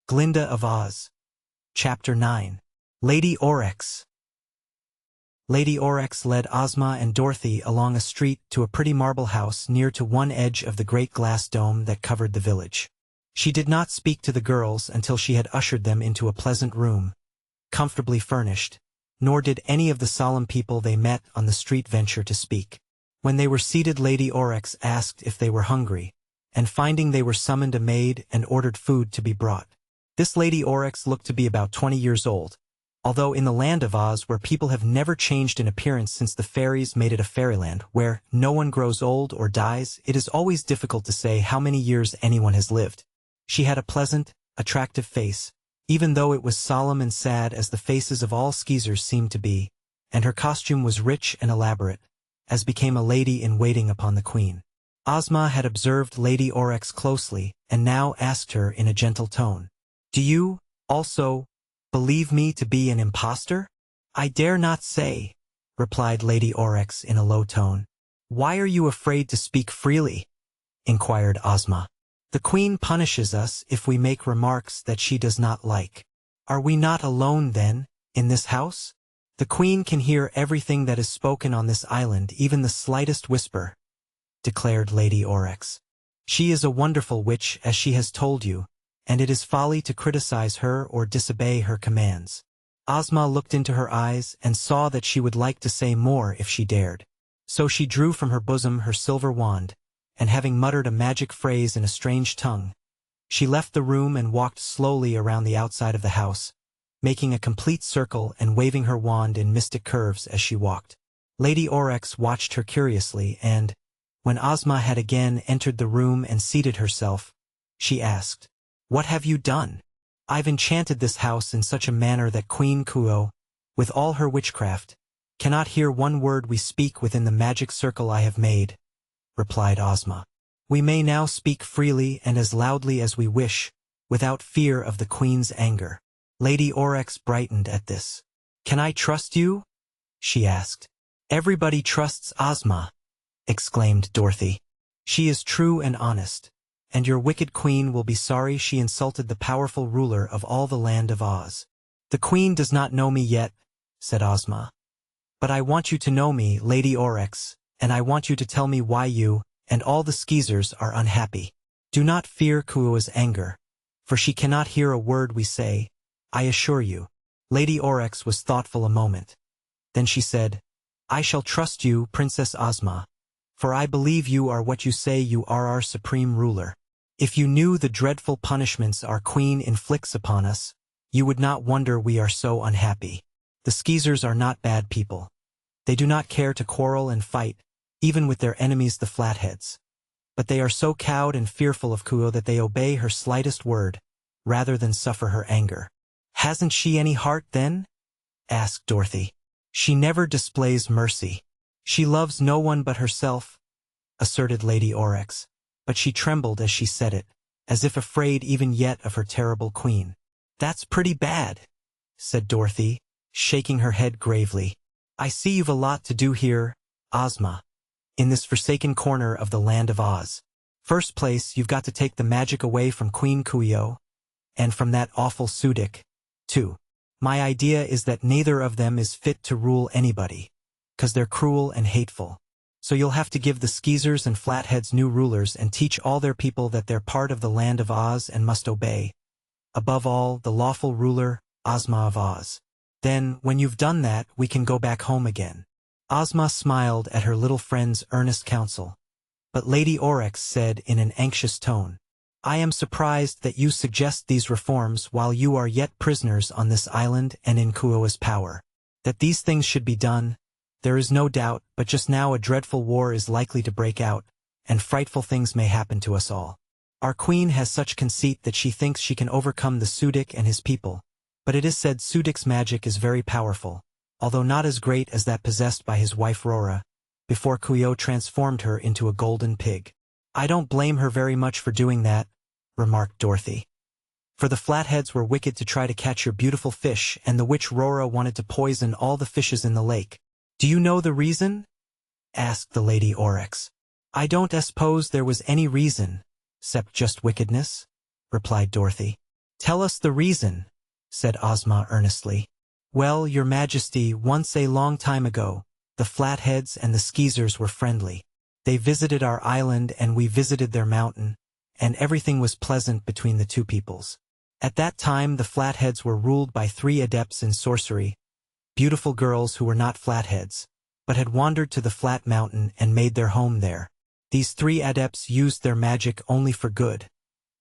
Glinda of Oz. Chapter 9. Lady Aurex. Lady Aurex led Ozma and Dorothy along a street to a pretty marble house near to one edge of the great glass dome that covered the village. She did not speak to the girls until she had ushered them into a pleasant room, comfortably furnished, nor did any of the solemn people they met on the street venture to speak. When they were seated, Lady Aurex asked if they were hungry, and finding they were summoned a maid and ordered food to be brought. This Lady Aurex looked to be about 20 years old, although in the land of Oz, where people have never changed in appearance since the fairies made it a fairyland where no one grows old or dies, it is always difficult to say how many years anyone has lived. She had a pleasant, attractive face, even though it was solemn and sad as the faces of all skeezers seemed to be, and her costume was rich and elaborate, as became a lady in waiting upon the queen. Ozma had observed Lady Aurex closely and now asked her in a gentle tone, "Do you, also, believe me to be an impostor?" "I dare not say," replied Lady Aurex in a low tone. "Why are you afraid to speak freely?" inquired Ozma. "The queen punishes us if we make remarks that she does not like." "Are we not alone, then, in this house?" "The queen can hear everything that is spoken on this island, even the slightest whisper," declared Lady Aurex. "She is a wonderful witch, as she has told you, and it is folly to criticize her or disobey her commands." Ozma looked into her eyes and saw that she would like to say more if she dared. So she drew from her bosom her silver wand, and having muttered a magic phrase in a strange tongue, she left the room and walked slowly around the outside of the house, making a complete circle and waving her wand in mystic curves as she walked. Lady Aurex watched her curiously and, when Ozma had again entered the room and seated herself, she asked, "What have you done?" "I've enchanted this house in such a manner that Queen Kuo, with all her witchcraft, cannot hear one word we speak within the magic circle I have made," replied Ozma. "We may now speak freely and as loudly as we wish, without fear of the queen's anger." Lady Aurex brightened at this. "Can I trust you?" she asked. "Everybody trusts Ozma," exclaimed Dorothy. "She is true and honest, and your wicked queen will be sorry she insulted the powerful ruler of all the land of Oz." "The queen does not know me yet," said Ozma. "But I want you to know me, Lady Aurex, and I want you to tell me why you and all the skeezers are unhappy. Do not fear Kuo's anger, for she cannot hear a word we say, I assure you." Lady Aurex was thoughtful a moment. Then she said, "I shall trust you, Princess Ozma, for I believe you are what you say you are, our supreme ruler. If you knew the dreadful punishments our queen inflicts upon us, you would not wonder we are so unhappy. The skeezers are not bad people. They do not care to quarrel and fight, even with their enemies the Flatheads. But they are so cowed and fearful of Kuo that they obey her slightest word, rather than suffer her anger." "Hasn't she any heart, then?" asked Dorothy. "She never displays mercy. She loves no one but herself," asserted Lady Aurex, but she trembled as she said it, as if afraid even yet of her terrible queen. "That's pretty bad," said Dorothy, shaking her head gravely. "I see you've a lot to do here, Ozma, in this forsaken corner of the land of Oz. First place, you've got to take the magic away from Queen Kuo, and from that awful Sudik, too. My idea is that neither of them is fit to rule anybody, 'cause they're cruel and hateful. So you'll have to give the skeezers and flatheads new rulers and teach all their people that they're part of the land of Oz and must obey, above all, the lawful ruler, Ozma of Oz. Then, when you've done that, we can go back home again." Ozma smiled at her little friend's earnest counsel, but Lady Aurex said in an anxious tone, "I am surprised that you suggest these reforms while you are yet prisoners on this island and in Kuo's power. That these things should be done, there is no doubt, but just now a dreadful war is likely to break out, and frightful things may happen to us all. Our queen has such conceit that she thinks she can overcome the Sudik and his people, but it is said Sudik's magic is very powerful, although not as great as that possessed by his wife Rora, before Kuo transformed her into a golden pig." "I don't blame her very much for doing that," remarked Dorothy. "For the Flatheads were wicked to try to catch your beautiful fish, and the witch Rora wanted to poison all the fishes in the lake." "Do you know the reason?" asked the Lady Aurex. "I don't suppose there was any reason, 'cept just wickedness," replied Dorothy. "Tell us the reason," said Ozma earnestly. "Well, your Majesty, once a long time ago, the Flatheads and the Skeezers were friendly. They visited our island and we visited their mountain, and everything was pleasant between the two peoples. At that time the Flatheads were ruled by 3 adepts in sorcery, beautiful girls who were not Flatheads, but had wandered to the Flat Mountain and made their home there. These 3 adepts used their magic only for good,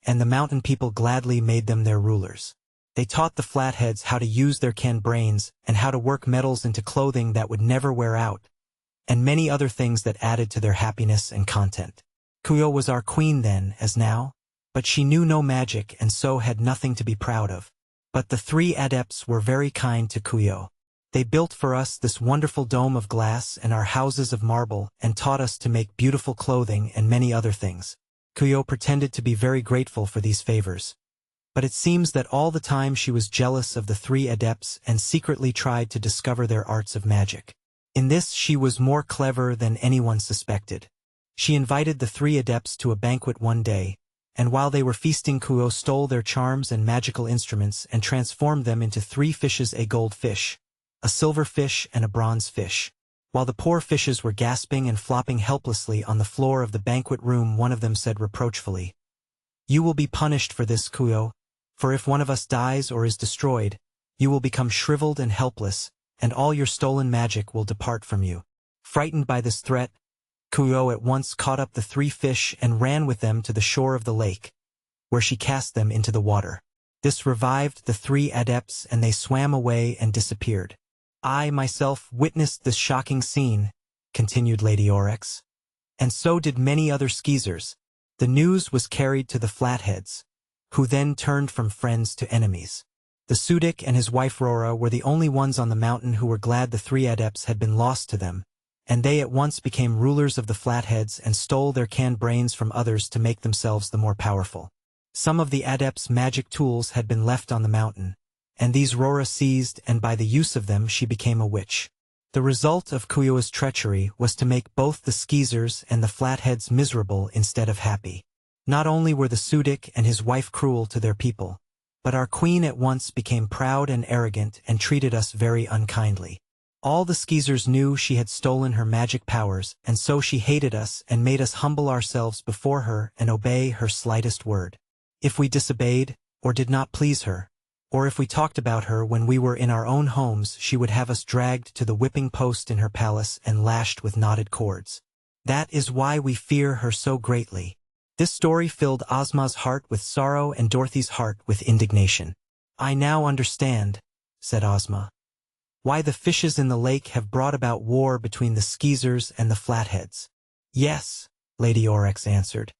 and the mountain people gladly made them their rulers. They taught the Flatheads how to use their canned brains and how to work metals into clothing that would never wear out, and many other things that added to their happiness and content. Kuyo was our queen then, as now, but she knew no magic and so had nothing to be proud of. But the 3 adepts were very kind to Kuyo. They built for us this wonderful dome of glass and our houses of marble and taught us to make beautiful clothing and many other things. Kuyo pretended to be very grateful for these favors. But it seems that all the time she was jealous of the 3 adepts and secretly tried to discover their arts of magic. In this she was more clever than anyone suspected. She invited the 3 adepts to a banquet one day, and while they were feasting Kuyo stole their charms and magical instruments and transformed them into 3 fishes, a gold fish, a silver fish and a bronze fish. While the poor fishes were gasping and flopping helplessly on the floor of the banquet room, one of them said reproachfully, "You will be punished for this, Kuyo, for if one of us dies or is destroyed, you will become shriveled and helpless, and all your stolen magic will depart from you." Frightened by this threat, Kuyo at once caught up the 3 fish and ran with them to the shore of the lake, where she cast them into the water. This revived the 3 adepts and they swam away and disappeared. "I myself witnessed this shocking scene," continued Lady Aurex, "and so did many other Skeezers. The news was carried to the Flatheads, who then turned from friends to enemies. The Sudik and his wife Rora were the only ones on the mountain who were glad the 3 adepts had been lost to them, and they at once became rulers of the Flatheads and stole their canned brains from others to make themselves the more powerful. Some of the adepts' magic tools had been left on the mountain, and these Rora seized, and by the use of them she became a witch. The result of Kuyo's treachery was to make both the Skeezers and the Flatheads miserable instead of happy. Not only were the Sudik and his wife cruel to their people, but our queen at once became proud and arrogant and treated us very unkindly. All the Skeezers knew she had stolen her magic powers, and so she hated us and made us humble ourselves before her and obey her slightest word. If we disobeyed, or did not please her, or if we talked about her when we were in our own homes, she would have us dragged to the whipping post in her palace and lashed with knotted cords. That is why we fear her so greatly." This story filled Ozma's heart with sorrow and Dorothy's heart with indignation. "I now understand," said Ozma, "why the fishes in the lake have brought about war between the Skeezers and the Flatheads." "Yes," Lady Aurex answered.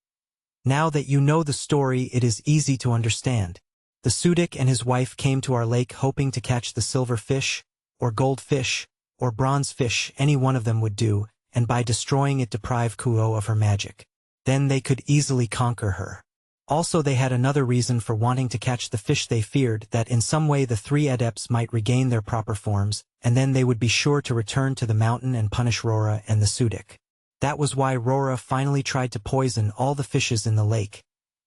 "Now that you know the story, it is easy to understand. The Sudik and his wife came to our lake hoping to catch the silver fish, or gold fish, or bronze fish, any one of them would do, and by destroying it deprive Kuyo of her magic. Then they could easily conquer her. Also they had another reason for wanting to catch the fish. They feared that in some way the 3 adepts might regain their proper forms, and then they would be sure to return to the mountain and punish Rora and the Sudik. That was why Rora finally tried to poison all the fishes in the lake.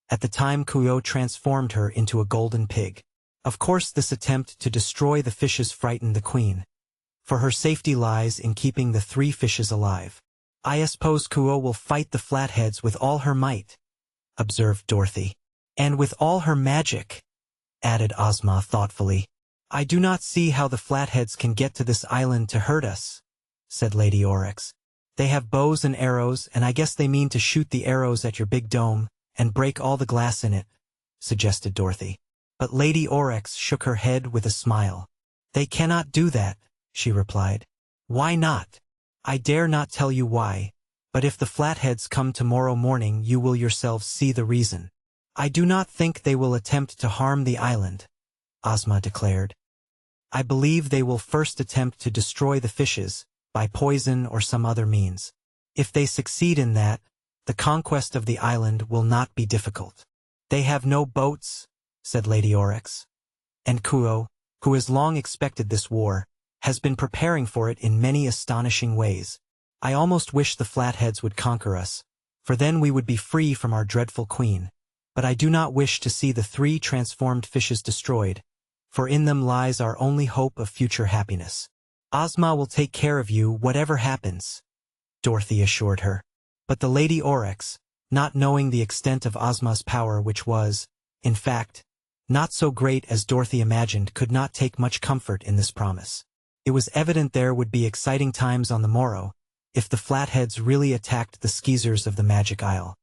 At the time Kuyo transformed her into a golden pig. Of course this attempt to destroy the fishes frightened the queen, for her safety lies in keeping the 3 fishes alive. "I suppose Kuyo will fight the Flatheads with all her might," observed Dorothy. "And with all her magic," added Ozma thoughtfully. "I do not see how the Flatheads can get to this island to hurt us," said Lady Aurex. "They have bows and arrows, and I guess they mean to shoot the arrows at your big dome and break all the glass in it," suggested Dorothy. But Lady Aurex shook her head with a smile. "They cannot do that," she replied. "Why not? I dare not tell you why, but if the Flatheads come tomorrow morning you will yourselves see the reason. I do not think they will attempt to harm the island," Ozma declared. "I believe they will first attempt to destroy the fishes, by poison or some other means. If they succeed in that, the conquest of the island will not be difficult." "They have no boats," said Lady Aurex. "And Kuyo, who has long expected this war, has been preparing for it in many astonishing ways. I almost wish the Flatheads would conquer us, for then we would be free from our dreadful queen. but I do not wish to see the 3 transformed fishes destroyed, for in them lies our only hope of future happiness. Ozma will take care of you whatever happens, Dorothy assured her. But the Lady Aurex, not knowing the extent of Ozma's power, which was, in fact, not so great as Dorothy imagined, could not take much comfort in this promise. It was evident there would be exciting times on the morrow, if the Flatheads really attacked the Skeezers of the Magic Isle.